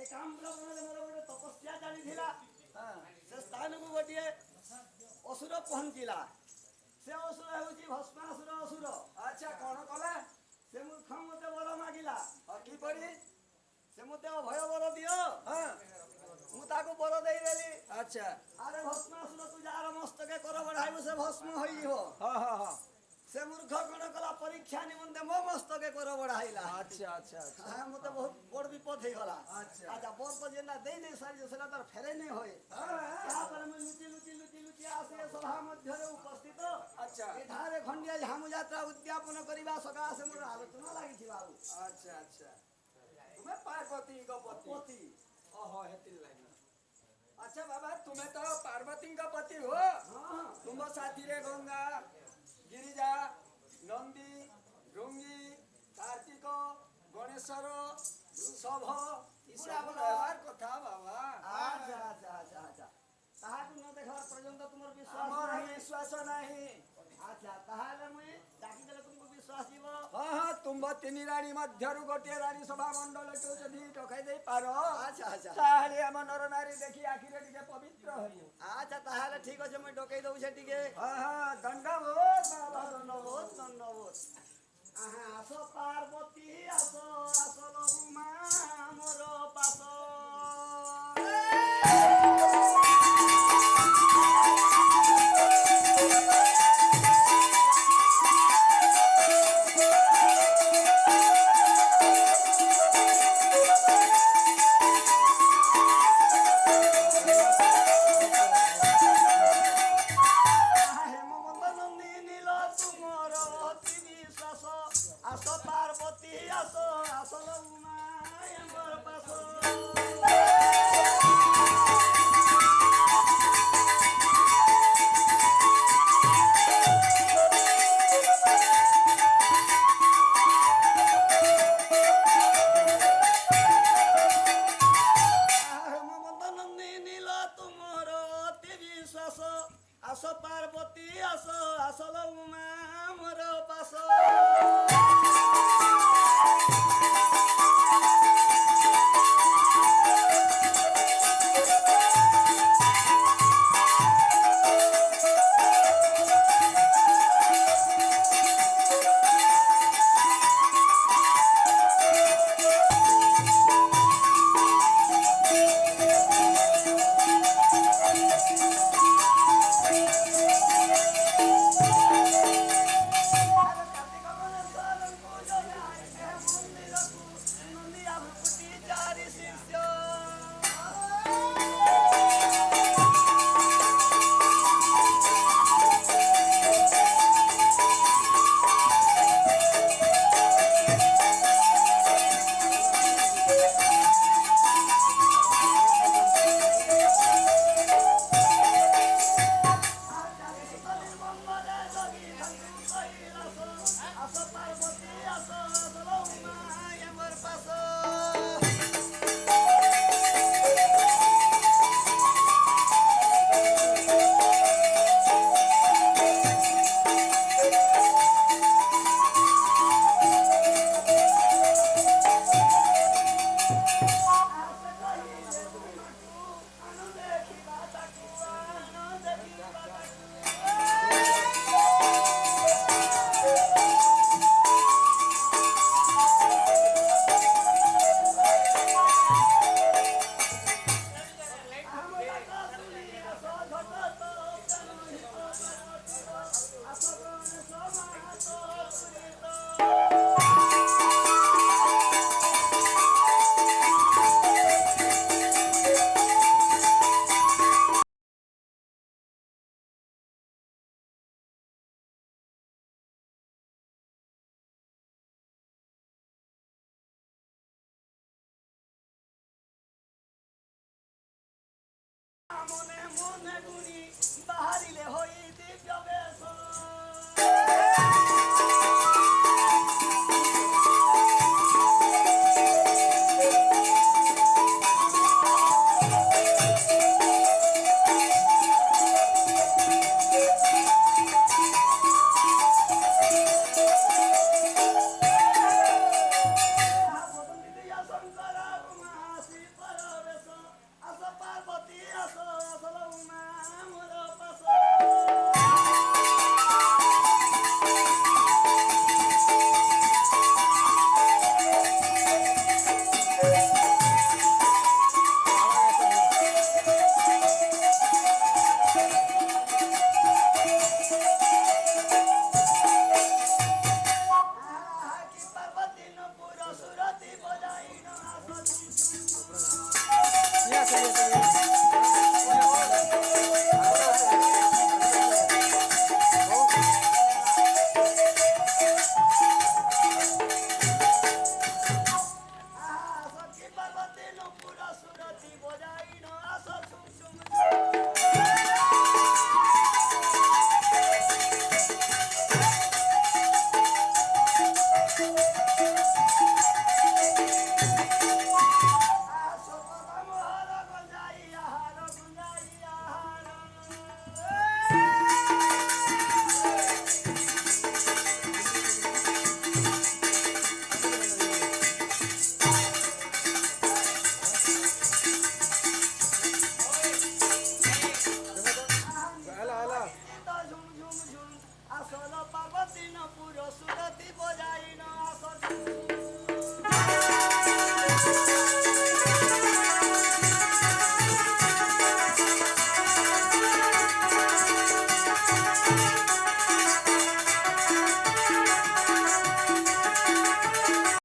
ଏକାମ୍ରବନରେ ମୋର ଗୋଟେ ତପସ୍ୟା ଚାଲିଥିଲା। ସେ ସ୍ଥାନକୁ ଗୋଟିଏ ଅସୁର ପହଞ୍ଚିଲା। ସେ ଅସୁର ହେଉଛି ଭସ୍ମାସୁର ଅସୁର। ଆଚ୍ଛା କଣ କଲା? ସେ ମୂର୍ଖ ମତେ ବର ମାଗିଲା। କିପରି? ସେ ମତେ ଅଭୟ ବର ଦିଅ। ହଁ ମୁଁ ତାକୁ ବର ଦେଇଦେଲି। ଆଚ୍ଛା ଆରେ ଭସ୍ମାସୁର ତୁ ଯାହାର ମସ୍ତକେ କର ବଢାଇବୁ ସେ ଭସ୍ମ ହୋଇଯିବ। ହଁ ହଁ ହଁ ସେ ମୂର୍ଖ କଣ କଲା ପରୀକ୍ଷା ନିମନ୍ତେ ମୋ ମସ୍ତକେ କର ବଢାଇଲା। ଆଚ୍ଛା ଆଚ୍ଛା ଆଚ୍ଛା ମତେ ବହୁତ ବଡ ବିପଦ ହେଇଗଲା। ଆଚ୍ଛା। ଆଚ୍ଛା ବର ତ ଯେନା ଦେଇ ଦେଇ ସାରିଛ ସେଟା ତାର ଫେରେଇ ନେଇ ହୁଏ। ତାପରେ ମୁଁ ଲୁଚି ଆସି ଏ ସଭା ମଧ୍ୟରେ ଉପସ୍ଥିତ। ଆଚ୍ଛା ଏଠାରେ ଖଣ୍ଡିଆ ଝାମୁ ଯାତ୍ରା ଉଦ୍ଯାପନ କରିବା ସକାଶେ ମୋର ଆଲୋଚନା ଲାଗିଛି ବାବୁ। ଆଚ୍ଛା ଆଚ୍ଛା ତୁମେ ପାର୍ବତୀଙ୍କ ପତି। ଓହୋ ହେତିର୍ ଲାଗି। ଆଚ୍ଛା ବାବା ତୁମେ ତ ପାର୍ବତୀଙ୍କ ପତି ହୁଅ। ତୁମ ସାଥିରେ ଗଙ୍ଗା, ଗିରିଜା, ନନ୍ଦୀ, ଭୃଙ୍ଗୀ, କାର୍ତ୍ତିକ, ଗଣେଶର, ବୃଷଭ ଏସବୁ ରହିବାର କଥା ବାବା। ଆଚ୍ଛା ଆଚ୍ଛା ଆଚ୍ଛା ଆଚ୍ଛା ତାହାକୁ ନ ଦେଖିବା ପର୍ଯ୍ୟନ୍ତ ତୁମର ବିଶ୍ୱାସ ଆମର ନାହିଁ। ବିଶ୍ୱାସ ନାହିଁ। ଆଚ୍ଛା ତାହେଲେ ମୁଇଁ ଡାକିଦେଲେ ତୁମକୁ ବିଶ୍ୱାସ ଯିବ। ହଁ ହଁ ତୁମ ତିନି ରାଣୀ ମଧ୍ୟରୁ ଗୋଟିଏ ରାଣୀ ସଭା ମଣ୍ଡଳକୁ ଯଦି ଡକାଇ ଦେଇ ପାର ଆଚ୍ଛା ଆଚ୍ଛା ତାହେଲେ ଆମ ନର ନାରୀ ଦେଖି ଆଖିରେ ଟିକେ ପବିତ୍ର ହେବୁ। ଆଚ୍ଛା ତାହେଲେ ଠିକ ଅଛି ମୁଇଁ ଡକେଇ ଦଉଛି ଟିକେ। ହଁ ହଁ ଦଣ୍ଡବୋଧ ବାବା ଦଣ୍ଡବୋଧ ଦଣ୍ଡବୋଧ। ଆସ ପାର୍ବତୀ ଆସ ଆସଲ ଉମା ମୋର ପାଶ। আস পার্বতী আস আসল উমা আমার পাশ। হেমন্ত নন্দী নীল তোমার অতি বিশ্বাস আস পার্বতী আস আসল উমা আমার পাশ। মনে মনে গুণি বাহারিলে হই দিব্য বেশ। শঙ্কর উমা শ্রী ପୁର ସୁରତି ବଜାଇ ନ ଆସଛୁ